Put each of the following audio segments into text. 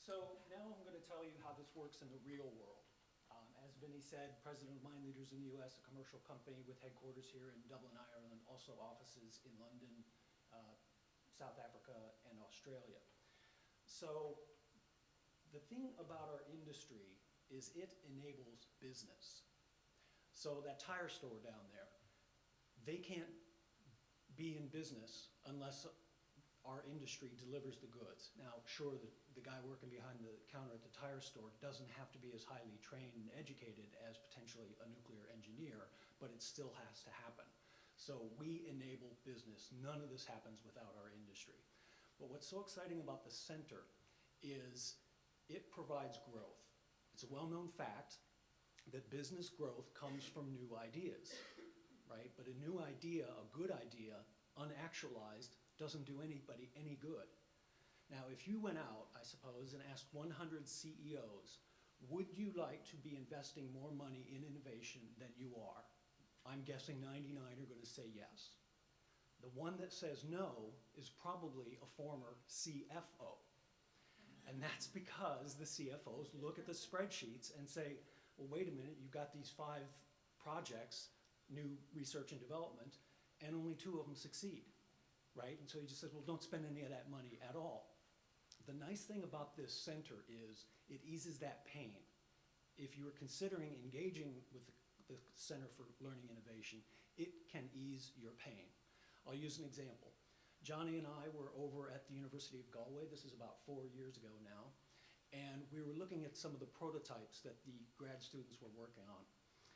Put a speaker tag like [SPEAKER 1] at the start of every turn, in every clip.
[SPEAKER 1] So now I'm going to tell you how this works in the real world. As Vinny said, president of Mind Leaders in the US, a commercial company with headquarters here in Dublin, Ireland, also offices in London, South Africa, and Australia. So the thing about our industry is it enables business. So that tire store down there, they can't be in business unless our industry delivers the goods. Now, sure, the guy working behind the counter at the tire store doesn't have to be as highly trained and educated as potentially a nuclear engineer, but it still has to happen. So we enable business. None of this happens without our industry. But what's so exciting about the center is it provides growth. It's a well-known fact that business growth comes from new ideas, right? But a new idea, a good idea, unactualized, doesn't do anybody any good. Now, if you went out, I suppose, and asked 100 CEOs, would you like to be investing more money in innovation than you are? I'm guessing 99 are going to say yes. The one that says no is probably a former CFO. And that's because the CFOs look at the spreadsheets and say, well, wait a minute, you've got these 5 projects, new research and development, and only 2 of them succeed. Right? And so he just says, well, don't spend any of that money at all. The nice thing about this center is it eases that pain. If you're considering engaging with the Center for Learning Innovation, it can ease your pain. I'll use an example. Johnny and I were over at the University of Galway. This is about 4 years ago now. And we were looking at some of the prototypes that the grad students were working on.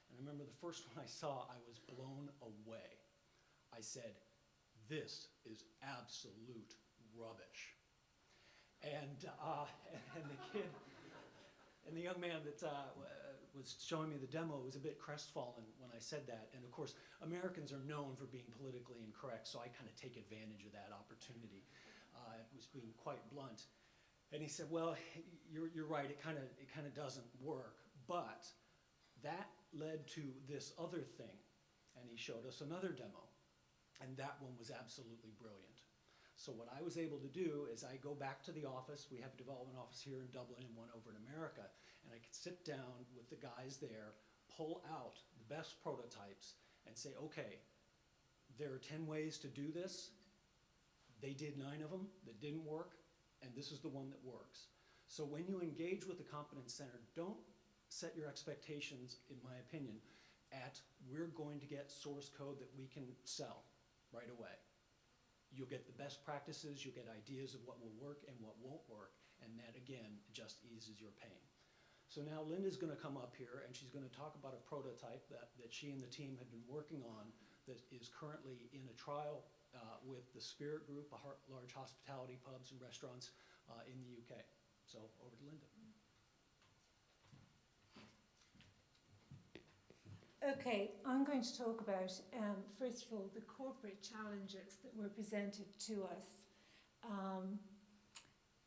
[SPEAKER 1] And I remember the first one I saw, I was blown away. I said, this is absolute rubbish. And the kid, and the young man that was showing me the demo was a bit crestfallen when I said that. And of course, Americans are known for being politically incorrect, so I kind of take advantage of that opportunity. It was being quite blunt. And he said, well, you're right, it kind of doesn't work. But that led to this other thing. And he showed us another demo. And that one was absolutely brilliant. So what I was able to do is I go back to the office. We have a development office here in Dublin and one over in America. And I could sit down with the guys there, pull out the best prototypes and say, okay, there are 10 ways to do this. They did 9 of them that didn't work, and this is the one that works. So when you engage with the Competence Center, don't set your expectations, in my opinion, at we're going to get source code that we can sell right away. You'll get the best practices, you'll get ideas of what will work and what won't work, and that again just eases your pain. So now Linda's going to come up here and she's going to talk about a prototype that she and the team had been working on that is currently in a trial with the Spirit Group, large hospitality pubs and restaurants in the UK. So over to Linda.
[SPEAKER 2] Okay, I'm going to talk about, first of all, the corporate challenges that were presented to us.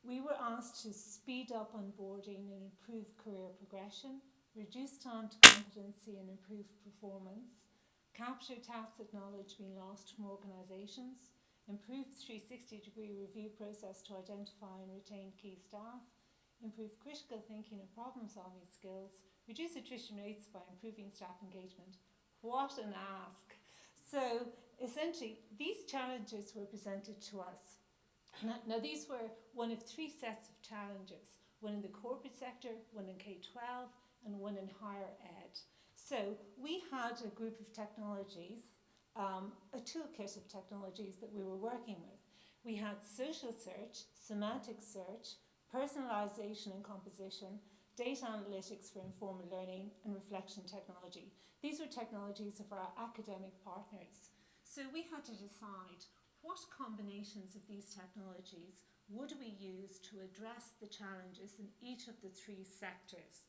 [SPEAKER 2] We were asked to speed up onboarding and improve career progression, reduce time to competency and improve performance, capture tacit knowledge being lost from organisations, improve 360-degree review process to identify and retain key staff, improve critical thinking and problem-solving skills, reduce attrition rates by improving staff engagement. What an ask. So essentially, these challenges were presented to us. Now these were one of 3 sets of challenges, one in the corporate sector, one in K-12, and one in higher ed. So we had a group of technologies, a toolkit of technologies that we were working with. We had social search, semantic search, personalisation and composition, data analytics for informal learning, and reflection technology. These were technologies of our academic partners. So we had to decide what combinations of these technologies would we use to address the challenges in each of the 3 sectors.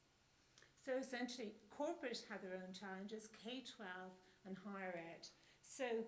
[SPEAKER 2] So essentially, corporate had their own challenges, K-12 and higher ed. So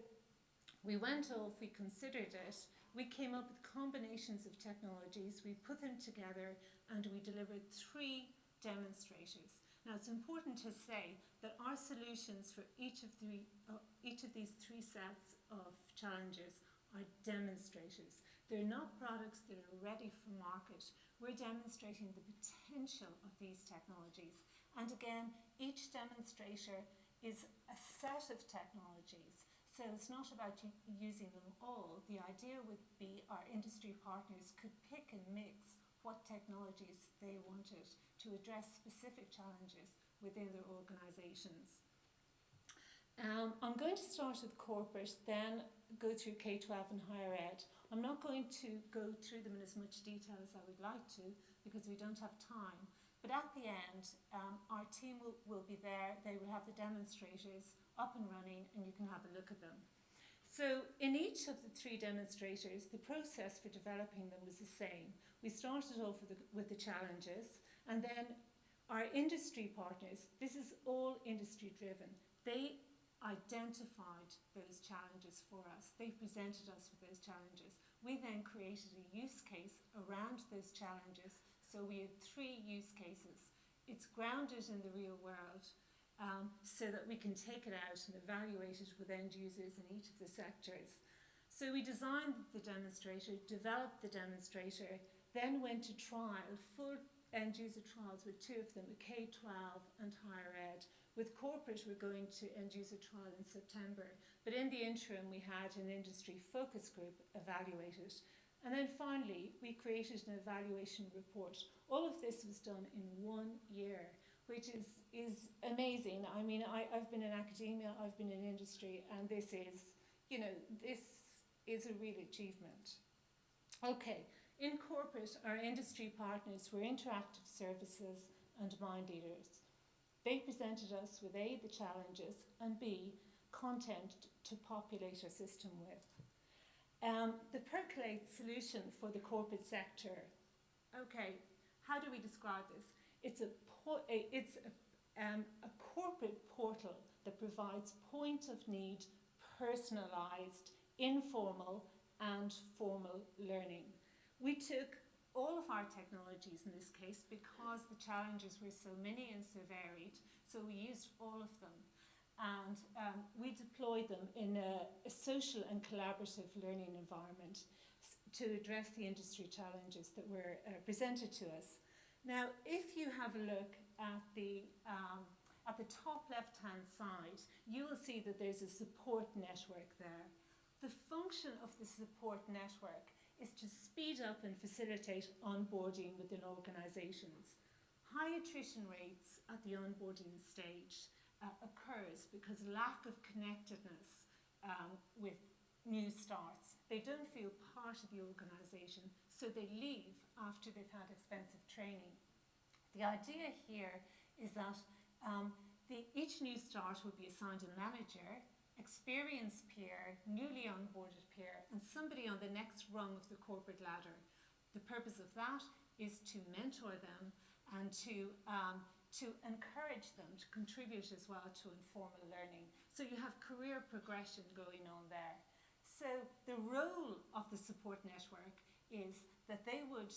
[SPEAKER 2] we went off, we considered it, we came up with combinations of technologies, we put them together, and we delivered 3 demonstrators. Now it's important to say that our solutions for each of these 3 sets of challenges are demonstrators. They're not products that are ready for market. We're demonstrating the potential of these technologies. And again, each demonstrator is a set of technologies. So it's not about using them all. The idea would be our industry partners could pick and mix what technologies they wanted to address specific challenges within their organisations. I'm going to start with corporate, then go through K-12 and higher ed. I'm not going to go through them in as much detail as I would like to because we don't have time. But at the end, our team will be there. They will have the demonstrators up and running and you can have a look at them. So in each of the 3 demonstrators, the process for developing them was the same. We started off with the challenges, and then our industry partners, this is all industry driven, they identified those challenges for us. They presented us with those challenges. We then created a use case around those challenges. So we had 3 use cases. It's grounded in the real world so that we can take it out and evaluate it with end users in each of the sectors. So we designed the demonstrator, developed the demonstrator, then went to trial, full end user trials with 2 of them, K-12 and higher ed. With corporate, we're going to end user trial in September. But in the interim, we had an industry focus group evaluate it. And then finally, we created an evaluation report. All of this was done in 1 year, which is amazing. I mean, I've been in academia, I've been in industry, and this is a real achievement. Okay, in corporate, our industry partners were Interactive Services and Mind Leaders. They presented us with A, the challenges, and B, content to populate our system with. The PERCOLATE Solution for the corporate sector. Okay, how do we describe this? It's a corporate portal that provides point of need, personalised, informal and formal learning. We took all of our technologies in this case because the challenges were so many and so varied, so we used all of them. And we deployed them in a social and collaborative learning environment to address the industry challenges that were presented to us. Now, if you have a look at the top left-hand side, you will see that there's a support network there. The function of the support network is to speed up and facilitate onboarding within organisations. High attrition rates at the onboarding stage occurs because lack of connectedness with new starts. They don't feel part of the organisation, so they leave after they've had expensive training. The idea here is that each new start would be assigned a manager, experienced peer, newly onboarded peer, and somebody on the next rung of the corporate ladder. The purpose of that is to mentor them and to encourage them to contribute as well to informal learning. So you have career progression going on there. So the role of the support network is that they would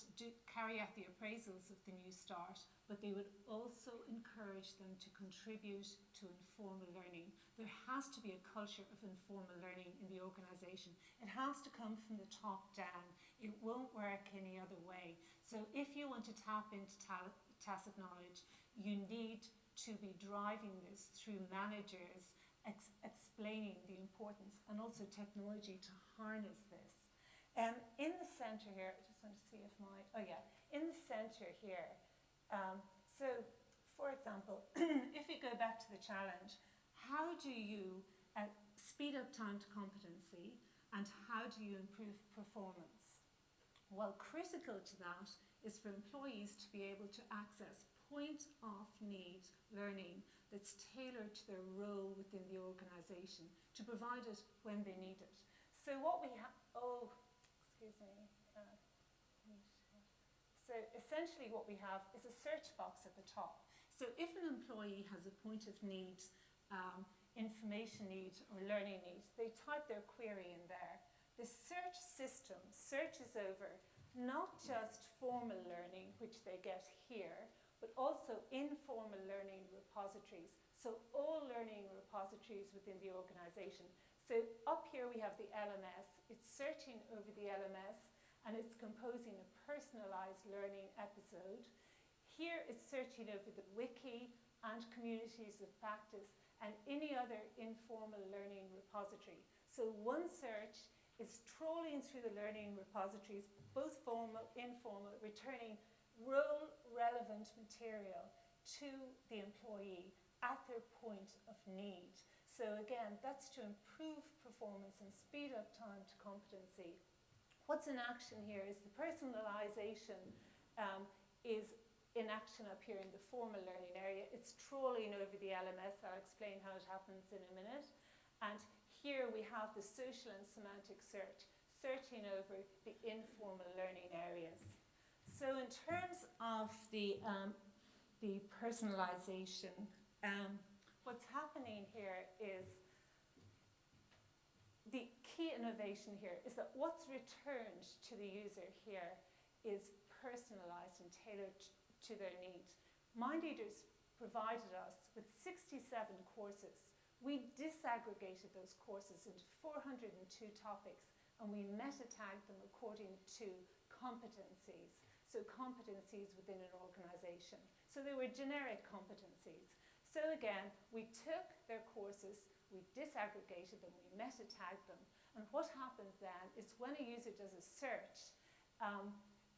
[SPEAKER 2] carry out the appraisals of the new start, but they would also encourage them to contribute to informal learning. There has to be a culture of informal learning in the organisation. It has to come from the top down. It won't work any other way. So if you want to tap into tacit knowledge, you need to be driving this through managers explaining the importance and also technology to harness this. In the centre here, I just want to see if in the centre here, so for example, if we go back to the challenge, how do you speed up time to competency and how do you improve performance? Well, critical to that is for employees to be able to access point of need learning that's tailored to their role within the organisation, to provide it when they need it. So what we have, so essentially what we have is a search box at the top. So if an employee has a point of need, information need or learning need, they type their query in there. The search system searches over not just formal learning, which they get here, but also informal learning repositories. So all learning repositories within the organisation. So up here we have the LMS. It's searching over the LMS and it's composing a personalised learning episode. Here it's searching over the wiki and communities of practice and any other informal learning repository. So one search is trawling through the learning repositories, both formal, informal, returning role-relevant material to the employee at their point of need. So again, that's to improve performance and speed up time to competency. What's in action here is the personalisation is in action up here in the formal learning area. It's trawling over the LMS. I'll explain how it happens in a minute. And here we have the social and semantic search, searching over the informal learning areas. So in terms of the personalisation, what's happening here is the key innovation here is that what's returned to the user here is personalised and tailored to their needs. MindLeaders provided us with 67 courses. We disaggregated those courses into 402 topics, and we meta-tagged them according to competencies. So competencies within an organisation. So they were generic competencies. So again, we took their courses, we disaggregated them, we meta-tagged them, and what happens then is when a user does a search,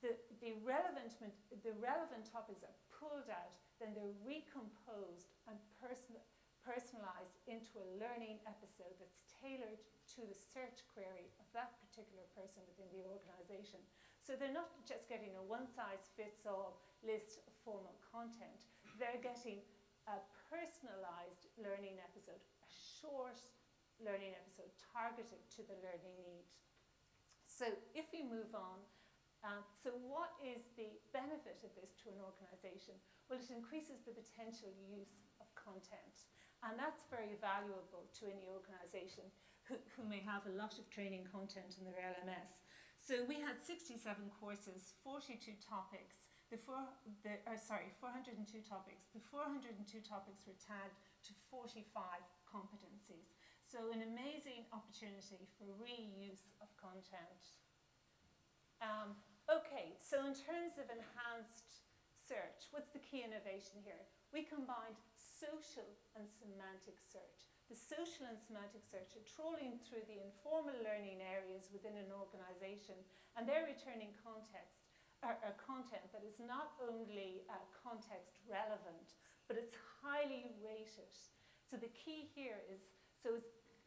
[SPEAKER 2] the relevant topics are pulled out, then they're recomposed and personalised into a learning episode that's tailored to the search query of that particular person within the organisation. So they're not just getting a one-size-fits-all list of formal content, they're getting a personalised learning episode, a short learning episode targeted to the learning need. So if we move on, so what is the benefit of this to an organisation? Well, it increases the potential use of content, and that's very valuable to any organisation who may have a lot of training content in their LMS. So we had 67 courses, 42 topics. 402 topics. The 402 topics were tagged to 45 competencies. So an amazing opportunity for reuse of content. Okay, so in terms of enhanced search, what's the key innovation here? We combined social and semantic search. The social and semantic search are trawling through the informal learning areas within an organisation, and they're returning content that is not only context relevant, but it's highly rated. So the key here is,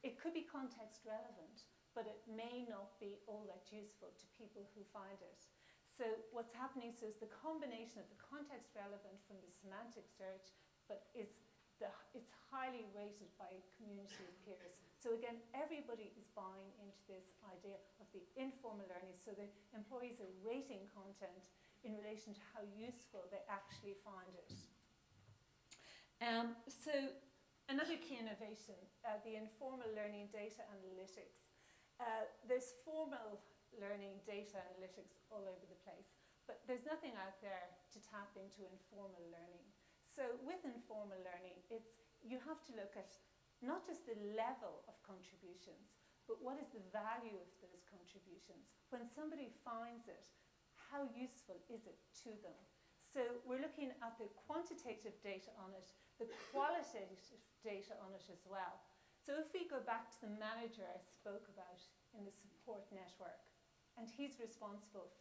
[SPEAKER 2] it could be context relevant, but it may not be all that useful to people who find it. So what's happening is the combination of the context relevant from the semantic search, but it's highly rated by a community of peers. So again, everybody is buying into this idea of the informal learning. So the employees are rating content in relation to how useful they actually find it. So another key innovation, the informal learning data analytics. There's formal learning data analytics all over the place, but there's nothing out there to tap into informal learning. So with informal learning, you have to look at not just the level of contributions, but what is the value of those contributions? When somebody finds it, how useful is it to them? So we're looking at the quantitative data on it, the qualitative data on it as well. So if we go back to the manager I spoke about in the support network, and he's responsible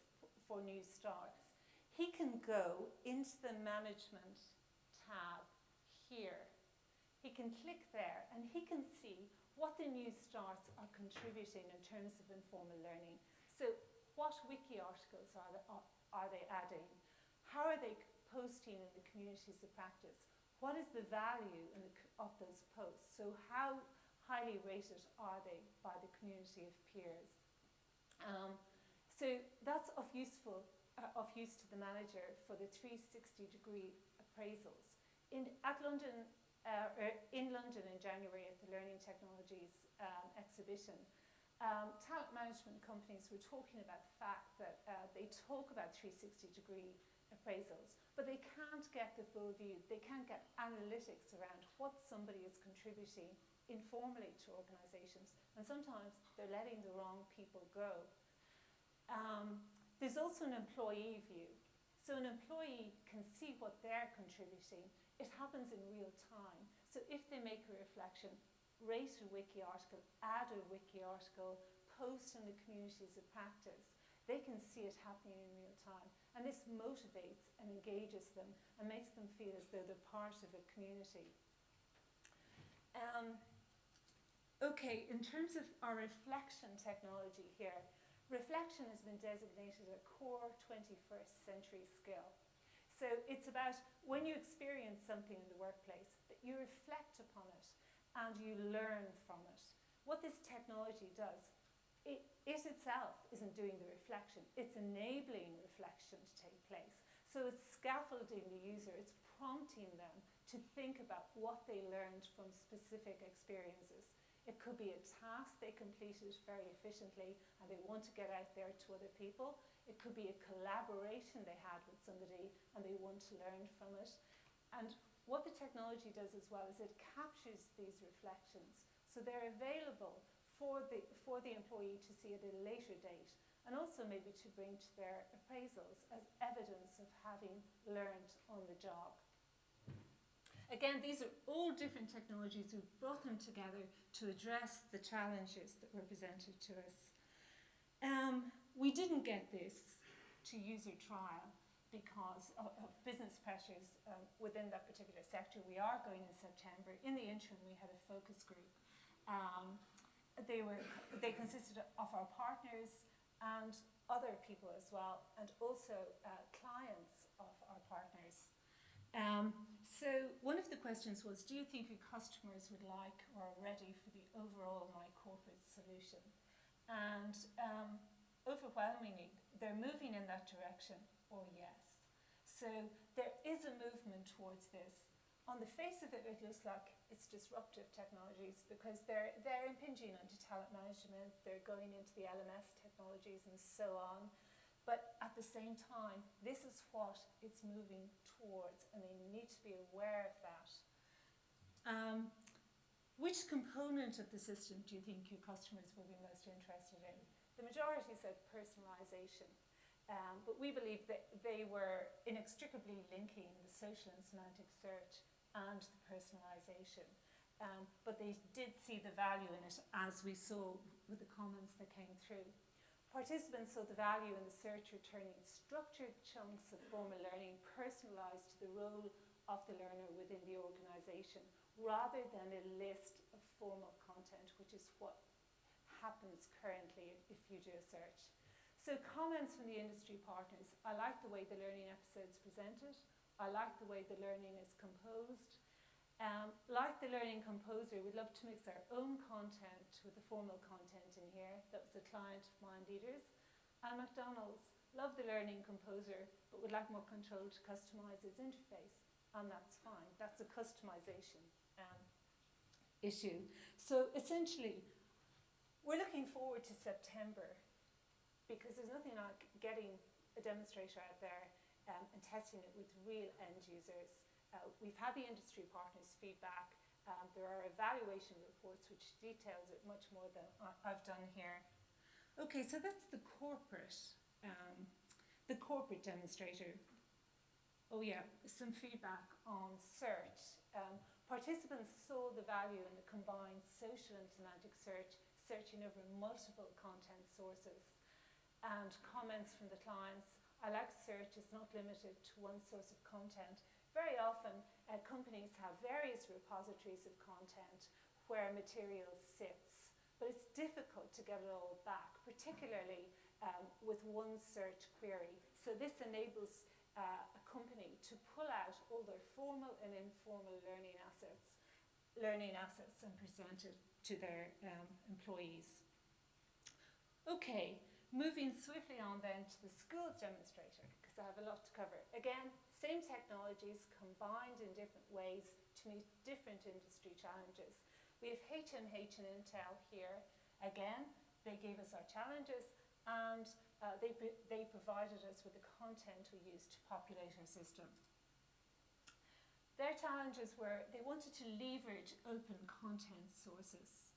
[SPEAKER 2] for new starts, he can go into the management tab here. He can click there and he can see what the new starts are contributing in terms of informal learning. So what wiki articles are they adding? How are they posting in the communities of practice? What is the value of those posts? So how highly rated are they by the community of peers? So that's of use to the manager for the 360-degree appraisals. In London in January at the Learning Technologies exhibition, talent management companies were talking about the fact that they talk about 360-degree appraisals, but they can't get the full view. They can't get analytics around what somebody is contributing informally to organisations, and sometimes they're letting the wrong people go. There's also an employee view. So an employee can see what they're contributing. It happens in real time. So if they make a reflection, rate a wiki article, add a wiki article, post in the communities of practice, they can see it happening in real time. And this motivates and engages them and makes them feel as though they're part of a community. Okay, in terms of our reflection technology here, reflection has been designated a core 21st century skill. So it's about when you experience something in the workplace, that you reflect upon it and you learn from it. What this technology does, it itself isn't doing the reflection, it's enabling reflection to take place. So it's scaffolding the user, it's prompting them to think about what they learned from specific experiences. It could be a task they completed very efficiently and they want to get out there to other people. It could be a collaboration they had with somebody and they want to learn from it. And what the technology does as well is it captures these reflections. So they're available for the employee to see at a later date, and also maybe to bring to their appraisals as evidence of having learned on the job. Again, these are all different technologies. We've brought them together to address the challenges that were presented to us. We didn't get this to user trial because of business pressures within that particular sector. We are going in September. In the interim, we had a focus group. They consisted of our partners and other people as well, and also clients of our partners. So one of the questions was, do you think your customers would like or are ready for the overall My Corporate solution? And overwhelmingly, they're moving in that direction, or yes. So there is a movement towards this. On the face of it, it looks like it's disruptive technologies because they're impinging onto talent management, they're going into the LMS technologies and so on. But at the same time, this is what it's moving towards, and they need to be aware of that. Which component of the system do you think your customers will be most interested in? The majority said personalisation, but we believe that they were inextricably linking the social and semantic search and the personalisation. But they did see the value in it, as we saw with the comments that came through. Participants saw the value in the search returning structured chunks of formal learning personalised to the role of the learner within the organisation, rather than a list of formal content, which is what happens currently if you do a search. So comments from the industry partners: I like the way the learning episode's presented, I like the way the learning is composed. Like the learning composer, we'd love to mix our own content with the formal content in here. That was a client of Mind Leaders. And McDonald's loved the learning composer, but would like more control to customise its interface. And that's fine. That's a customisation issue. So essentially, we're looking forward to September because there's nothing like getting a demonstrator out there and testing it with real end users. We've had the industry partners' feedback. There are evaluation reports which details it much more than I've done here. Okay, so that's the corporate demonstrator. Oh yeah, some feedback on search. Participants saw the value in the combined social and semantic search, searching over multiple content sources. And comments from the clients: I like search, it's not limited to one source of content. Very often, companies have various repositories of content where material sits, but it's difficult to get it all back, particularly with one search query. So this enables a company to pull out all their formal and informal learning assets and present it to their employees. Okay, moving swiftly on then to the schools demonstrator, because I have a lot to cover. Again, same technologies combined in different ways to meet different industry challenges. We have HMH and Intel here. Again, they gave us our challenges, and they provided us with the content we used to populate our system. Their challenges were they wanted to leverage open content sources.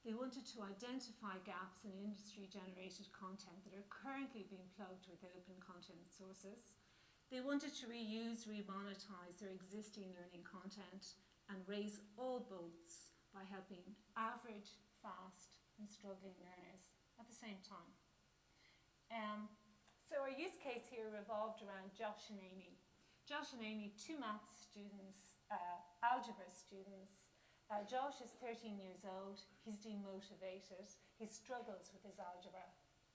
[SPEAKER 2] They wanted to identify gaps in industry-generated content that are currently being plugged with open content sources. They wanted to reuse, remonetize their existing learning content and raise all boats by helping average, fast and struggling learners at the same time. So our use case here revolved around Josh and Amy. Josh and Amy, two maths students, algebra students. Josh is 13 years old, he's demotivated, he struggles with his algebra.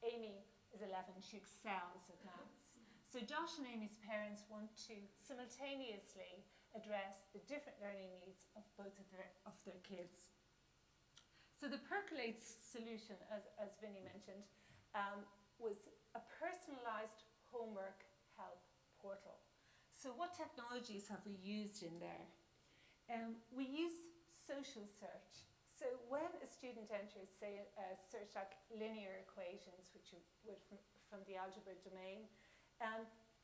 [SPEAKER 2] Amy is 11, she excels at maths. So Josh and Amy's parents want to simultaneously address the different learning needs of both of their kids. So the PERCOLATE solution, as Vinny mentioned, was a personalised homework help portal. So what technologies have we used in there? We use social search. So when a student enters, say, a search like linear equations, which you would from the algebra domain,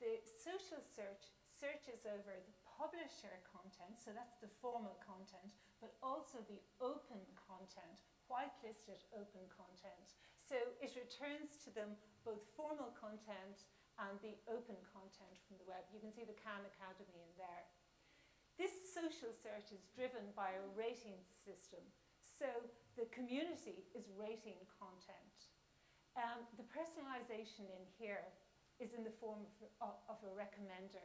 [SPEAKER 2] the social search searches over the publisher content, so that's the formal content, but also the open content, whitelisted open content. So it returns to them both formal content and the open content from the web. You can see the Khan Academy in there. This social search is driven by a rating system. So the community is rating content. The personalisation in here is in the form of a recommender.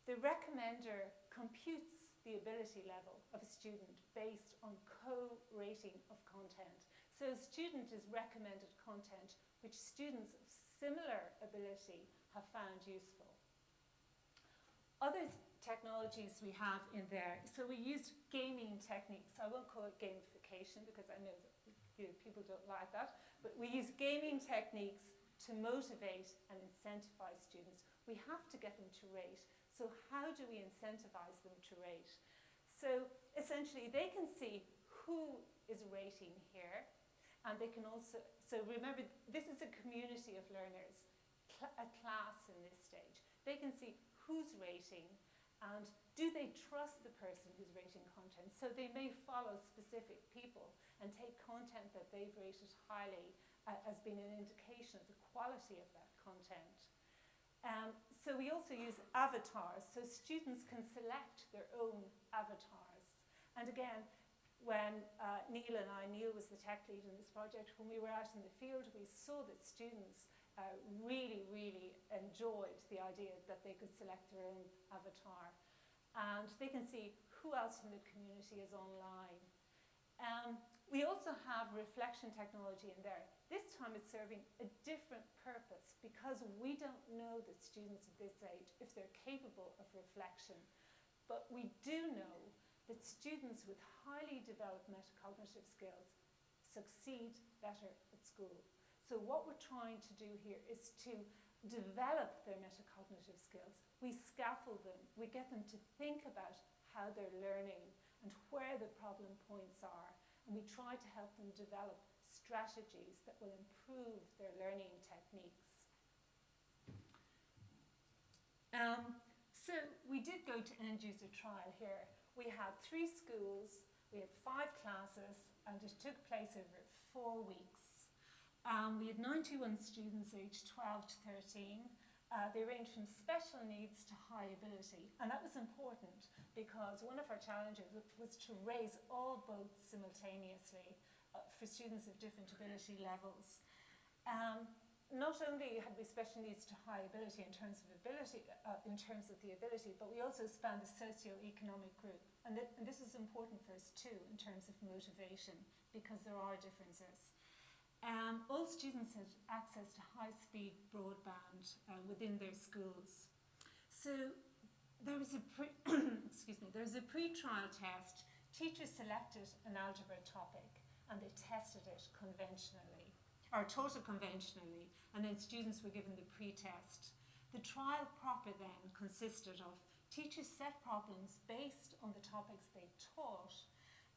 [SPEAKER 2] The recommender computes the ability level of a student based on co-rating of content. So a student is recommended content which students of similar ability have found useful. Other technologies we have in there, so we used gaming techniques. I won't call it gamification because I know that people don't like that, but we use gaming techniques to motivate and incentivize students. We have to get them to rate. So how do we incentivize them to rate? So essentially they can see who is rating here, and they can also, so remember this is a community of learners, a class in this stage. They can see who's rating and do they trust the person who's rating content. So they may follow specific people and take content that they've rated highly as being an indication of the quality of that content. So we also use avatars, so students can select their own avatars. And again, when Neil was the tech lead in this project, when we were out in the field, we saw that students really enjoyed the idea that they could select their own avatar. And they can see who else in the community is online. We also have reflection technology in there. This time it's serving a different purpose because we don't know that students at this age, if they're capable of reflection. But we do know that students with highly developed metacognitive skills succeed better at school. So what we're trying to do here is to develop their metacognitive skills. We scaffold them, we get them to think about how they're learning and where the problem points are, and we try to help them develop strategies that will improve their learning techniques. So we did go to end user trial here. We had 3 schools, we had 5 classes, and it took place over 4 weeks. We had 91 students aged 12 to 13. They ranged from special needs to high ability, and that was important because one of our challenges was to raise all boats simultaneously for students of different ability levels. Not only had we special needs to high ability in terms of the ability, but we also spanned the socio-economic group, and this is important for us too in terms of motivation because there are differences. All students had access to high-speed broadband within their schools. So there was a pre-trial test. Teachers selected an algebra topic and they tested it conventionally, or taught it conventionally, and then students were given the pre-test. The trial proper then consisted of teachers set problems based on the topics they taught,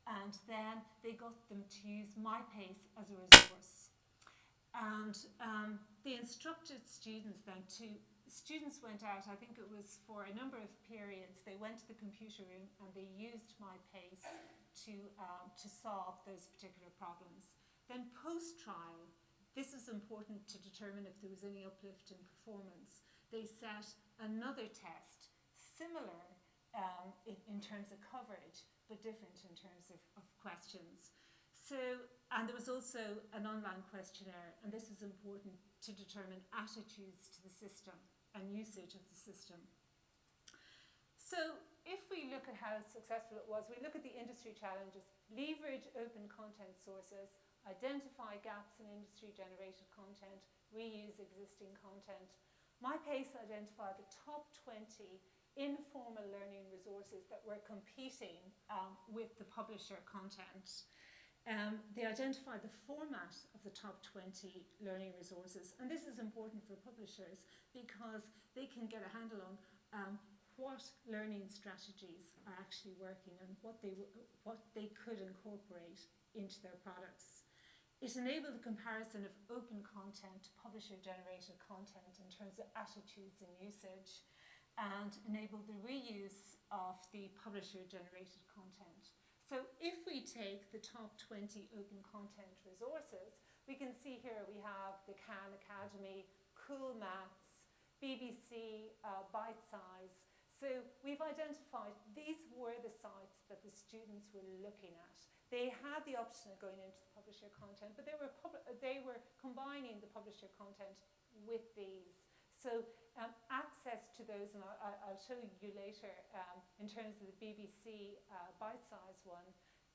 [SPEAKER 2] and then they got them to use MyPace as a resource. And they instructed students then students went out, I think it was for a number of periods, they went to the computer room and they used MyPace to solve those particular problems. Then post-trial, this is important to determine if there was any uplift in performance. They set another test, similar in terms of coverage, but different in terms of questions. So, and there was also an online questionnaire, and this is important to determine attitudes to the system and usage of the system. So, if we look at how successful it was, we look at the industry challenges: leverage open content sources, identify gaps in industry-generated content, reuse existing content. MyPace identified the top 20 informal learning resources that were competing with the publisher content. They identified the format of the top 20 learning resources, and this is important for publishers because they can get a handle on what learning strategies are actually working and what they could incorporate into their products. It enabled the comparison of open content to publisher-generated content in terms of attitudes and usage, and enabled the reuse of the publisher-generated content. So if we take the top 20 open content resources, we can see here we have the Khan Academy, Cool Maths, BBC, Bite Size. So we've identified these were the sites that the students were looking at. They had the option of going into the publisher content, but they were combining the publisher content with these. So access to those, and I'll show you later, in terms of the BBC bite-size one,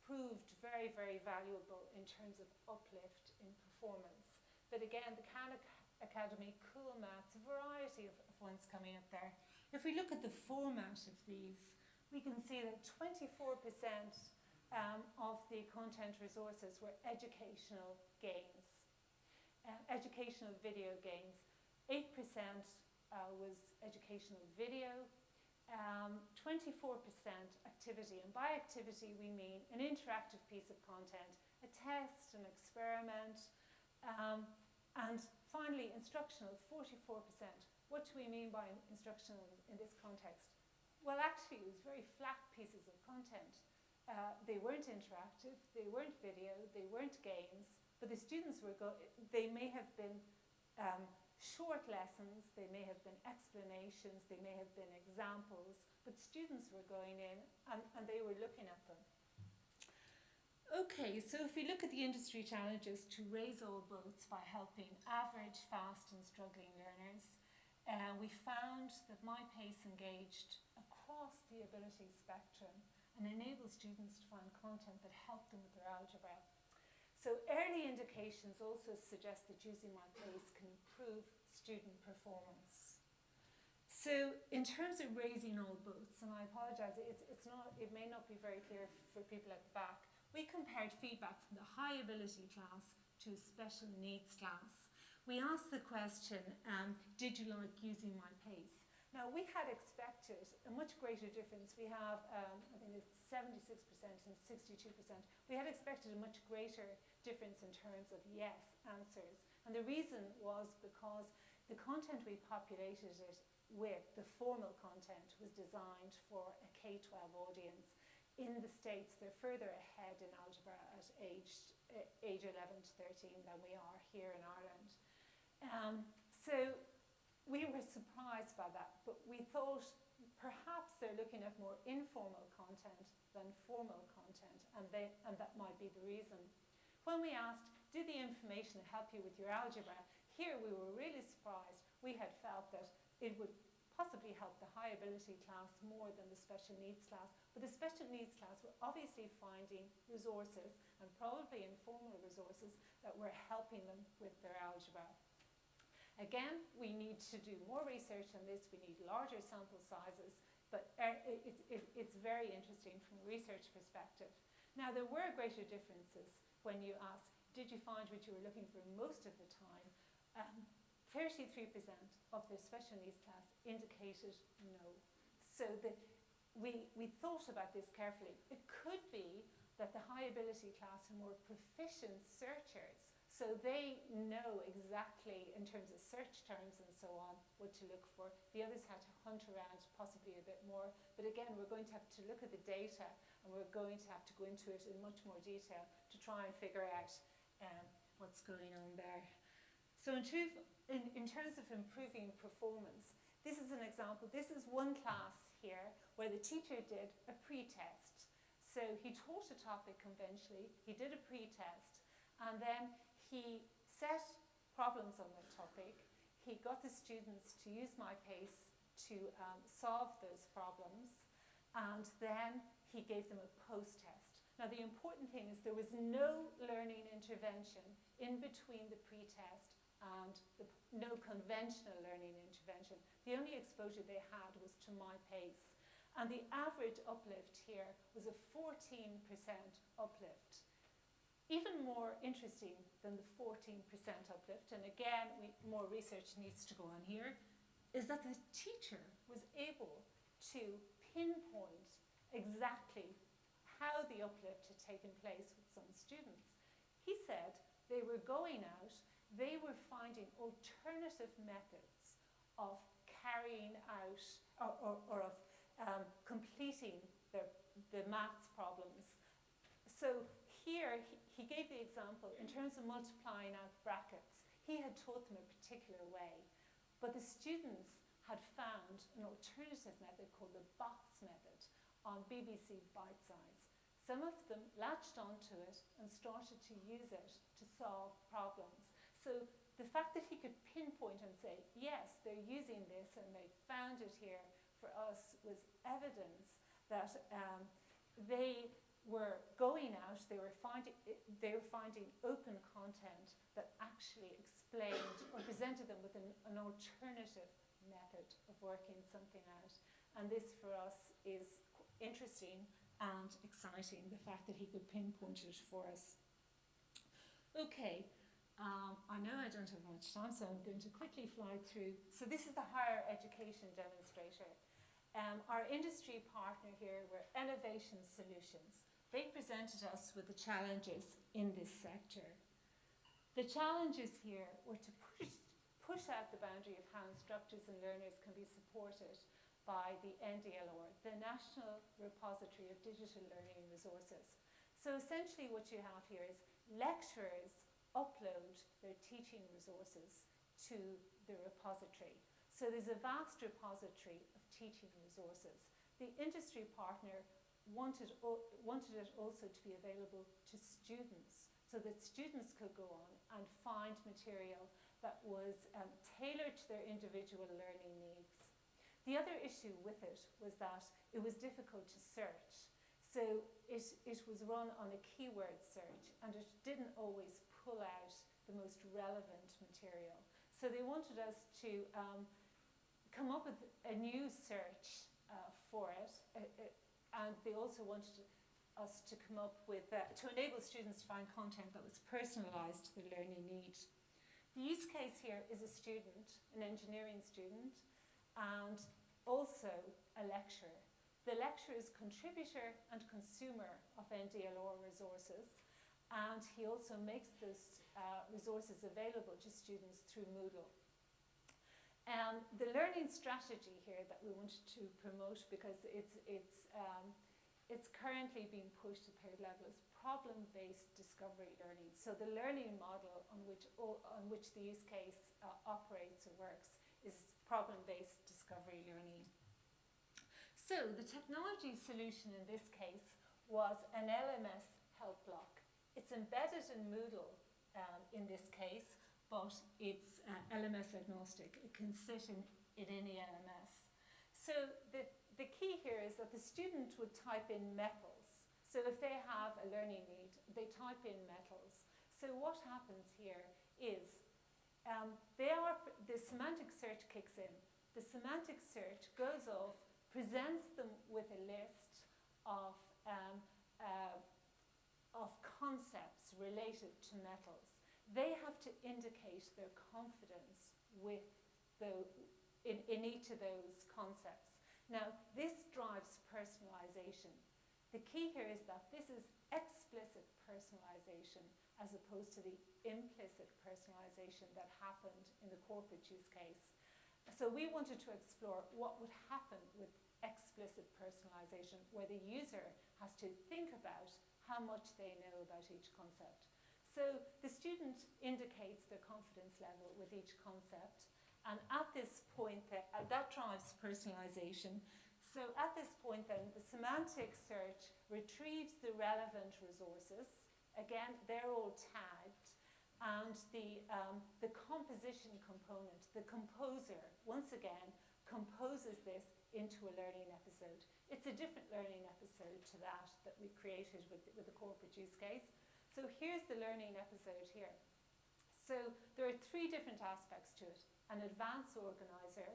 [SPEAKER 2] proved very, very valuable in terms of uplift in performance. But again, the Khan Academy, Cool Maths, a variety of ones coming up there. If we look at the format of these, we can see that 24% of the content resources were educational games, educational video games. 8% was educational video, 24% activity, and by activity we mean an interactive piece of content, a test, an experiment, and finally instructional, 44%. What do we mean by instructional in this context? Well, actually it was very flat pieces of content. They weren't interactive, they weren't video, they weren't games, but the students were they may have been short lessons, they may have been explanations, they may have been examples, but students were going in and they were looking at them. Okay, so if we look at the industry challenges to raise all boats by helping average, fast and struggling learners, we found that MyPace engaged across the ability spectrum and enabled students to find content that helped them with their algebra. So early indications also suggest that using MyPace can improve student performance. So in terms of raising all boats, and I apologize, it may not be very clear for people at the back, we compared feedback from the high ability class to a special needs class. We asked the question, did you like using MyPace? Now we had expected a much greater difference. We have, I think it's 76% and 62%. We had expected a much greater difference in terms of yes answers. And the reason was because the content we populated it with, the formal content, was designed for a K-12 audience. In the States, they're further ahead in algebra at age 11 to 13 than we are here in Ireland. So we were surprised by that, but we thought perhaps they're looking at more informal content than formal content, and that might be the reason. When we asked, did the information help you with your algebra? Here we were really surprised. We had felt that it would possibly help the high ability class more than the special needs class, but the special needs class were obviously finding resources, and probably informal resources, that were helping them with their algebra. Again, we need to do more research on this. We need larger sample sizes, but it's very interesting from a research perspective. Now, there were greater differences when you asked, did you find what you were looking for most of the time? 33% of the special needs class indicated no. So we thought about this carefully. It could be that the high ability class are more proficient searchers, so they know exactly, in terms of search terms and so on, what to look for. The others had to hunt around possibly a bit more. But again, we're going to have to look at the data and we're going to have to go into it in much more detail to try and figure out what's going on there. So in terms of improving performance, this is an example. This is one class here where the teacher did a pre-test. So he taught a topic conventionally, he did a pre-test, and then he set problems on the topic. He got the students to use MyPace to solve those problems, and then he gave them a post-test. Now the important thing is there was no learning intervention in between the pre-test and no conventional learning intervention. The only exposure they had was to MyPace. And the average uplift here was a 14% uplift. Even more interesting than the 14% uplift, and again, more research needs to go on here, is that the teacher was able to pinpoint exactly how the uplift had taken place with some students. He said they were going out, they were finding alternative methods of carrying out or of completing the maths problems. So here he gave the example in terms of multiplying out brackets. He had taught them a particular way, but the students had found an alternative method called the box method on BBC Bitesize. Some of them latched onto it and started to use it to solve problems. So the fact that he could pinpoint and say, yes, they're using this and they found it here for us was evidence that they were going out, they were finding open content that actually explained or presented them with an alternative method of working something out. And this for us is interesting and exciting, the fact that he could pinpoint it for us. Okay. I know I don't have much time, so I'm going to quickly fly through. So this is the higher education demonstrator. Our industry partner here were Learnovate Solutions. They presented us with the challenges in this sector. The challenges here were to push out the boundary of how instructors and learners can be supported by the NDLR, the National Repository of Digital Learning Resources. So essentially what you have here is lecturers upload their teaching resources to the repository. So there's a vast repository of teaching resources. The industry partner wanted it also to be available to students, so that students could go on and find material that was tailored to their individual learning needs. The other issue with it was that it was difficult to search. So it was run on a keyword search, and it didn't always pull out the most relevant material. So they wanted us to come up with a new search for it, and they also wanted us to come up with, to enable students to find content that was personalised to the learning need. The use case here is a student, an engineering student, and also a lecturer. The lecturer is contributor and consumer of NDLR resources, and he also makes those resources available to students through Moodle. The learning strategy here that we wanted to promote, because it's currently being pushed to third level, is problem-based discovery learning. So the learning model on which the use case operates or works is problem-based discovery learning. So the technology solution in this case was an LMS help block. It's embedded in Moodle in this case, but it's LMS agnostic. It can sit in any LMS. So the key here is that the student would type in metals. So if they have a learning need, they type in metals. So what happens here is the semantic search kicks in. The semantic search goes off, presents them with a list of concepts related to metals. They have to indicate their confidence with in each of those concepts. Now, this drives personalisation. The key here is that this is explicit personalisation as opposed to the implicit personalisation that happened in the corporate use case. So we wanted to explore what would happen with explicit personalisation, where the user has to think about how much they know about each concept. So the student indicates their confidence level with each concept, and at this point, that drives personalisation. So at this point then, the semantic search retrieves the relevant resources. Again, they're all tagged. And the composition component, the composer, once again, composes this into a learning episode. It's a different learning episode to that we created with the corporate use case. So here's the learning episode here. So there are 3 different aspects to it: an advance organizer,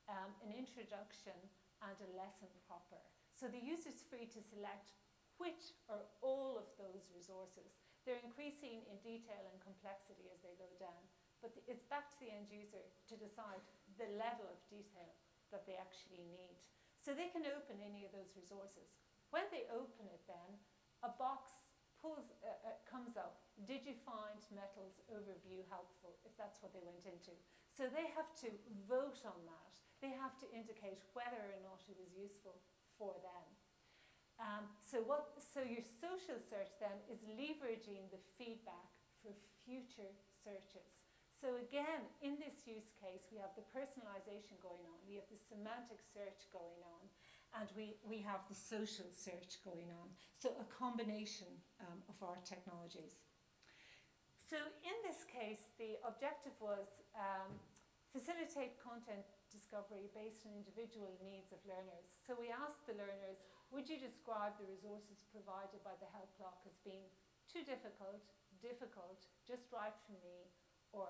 [SPEAKER 2] an introduction, and a lesson proper. So the user's free to select which or all of those resources. They're increasing in detail and complexity as they go down, but it's back to the end user to decide the level of detail that they actually need. So they can open any of those resources. When they open it then, a box comes up. Did you find Metal's overview helpful, if that's what they went into? So they have to vote on that. They have to indicate whether or not it was useful for them. So your social search then is leveraging the feedback for future searches. So again, in this use case, we have the personalisation going on, we have the semantic search going on, and we have the social search going on. So a combination of our technologies. So in this case, the objective was facilitate content discovery based on individual needs of learners. So we asked the learners, would you describe the resources provided by the help block as being too difficult, just right for me, or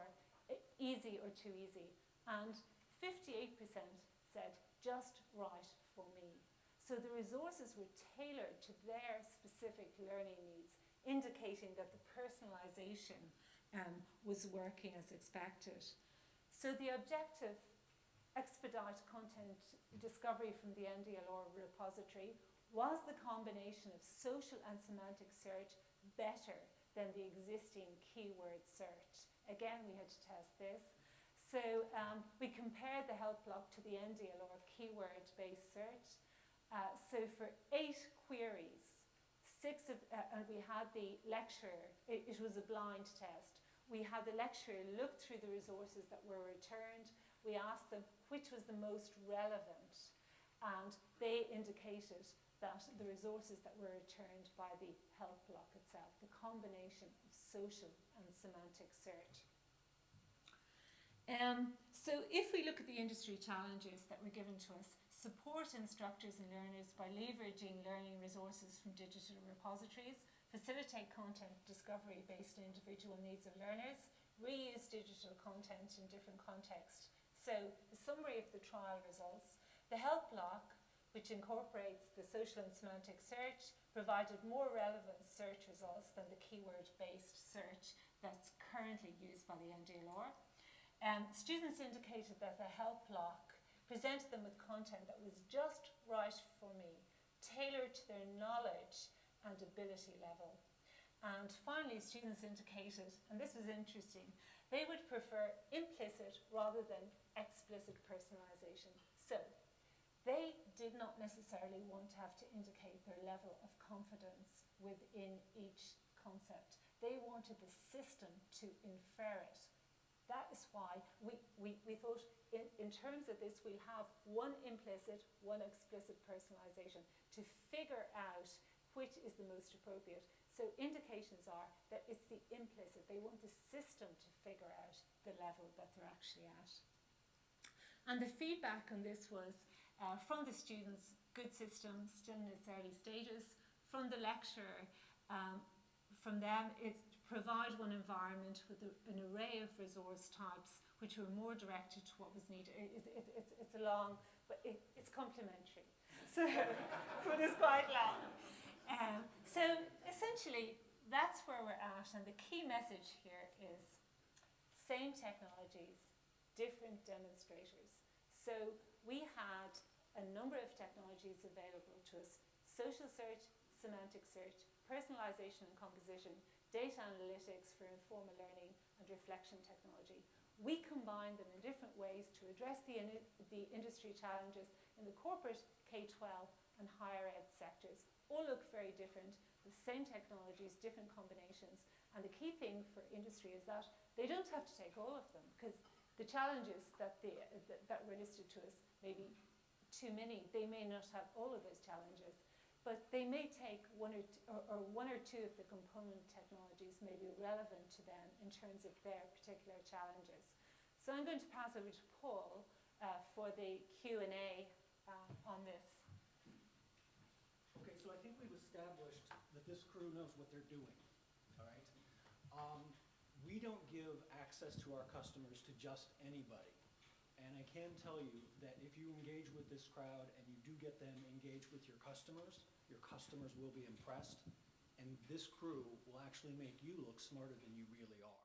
[SPEAKER 2] easy or too easy? And 58% said just right for me. So the resources were tailored to their specific learning needs, indicating that the personalisation was working as expected. So the objective: expedite content discovery from the NDLR repository. Was the combination of social and semantic search better than the existing keyword search? Again, we had to test this. So we compared the help block to the NDLR keyword-based search. So for 8 queries, 6 of, and we had the lecturer, it was a blind test. We had the lecturer look through the resources that were returned. We asked them which was the most relevant, and they indicated that the resources that were returned by the help block itself, the combination of social and semantic search. So if we look at the industry challenges that were given to us: support instructors and learners by leveraging learning resources from digital repositories, facilitate content discovery based on individual needs of learners, reuse digital content in different contexts. So the summary of the trial results: the help block, which incorporates the social and semantic search, provided more relevant search results than the keyword-based search that's currently used by the NDLR. Students indicated that the help block presented them with content that was just right for me, tailored to their knowledge and ability level. And finally, students indicated, and this was interesting, they would prefer implicit rather than explicit personalisation. So they did not necessarily want to have to indicate their level of confidence within each concept. They wanted the system to infer it. That is why we thought in terms of this, we'll have one implicit, one explicit personalisation to figure out which is the most appropriate. So indications are that it's the implicit. They want the system to figure out the level that they're actually at. And the feedback on this was from the students: good system, still in its early stages. From the lecturer, from them, it's provide one environment with an array of resource types which were more directed to what was needed. It's a long, but it's complementary. So it is quite long. So essentially, that's where we're at. And the key message here is same technologies, different demonstrators. So we had a number of technologies available to us: social search, semantic search, personalisation and composition, data analytics for informal learning, and reflection technology. We combined them in different ways to address the industry challenges in the corporate, K-12 and higher ed sectors all look very different. The same technologies, different combinations. And the key thing for industry is that they don't have to take all of them, because the challenges that were listed to us may be too many. They may not have all of those challenges, but they may take one or two of the component technologies may be relevant to them in terms of their particular challenges. So I'm going to pass over to Paul for the Q&A on this.
[SPEAKER 1] Okay, so I think we've established that this crew knows what they're doing, all right? We don't give access to our customers to just anybody. And I can tell you that if you engage with this crowd and you do get them engaged with your customers will be impressed. And this crew will actually make you look smarter than you really are.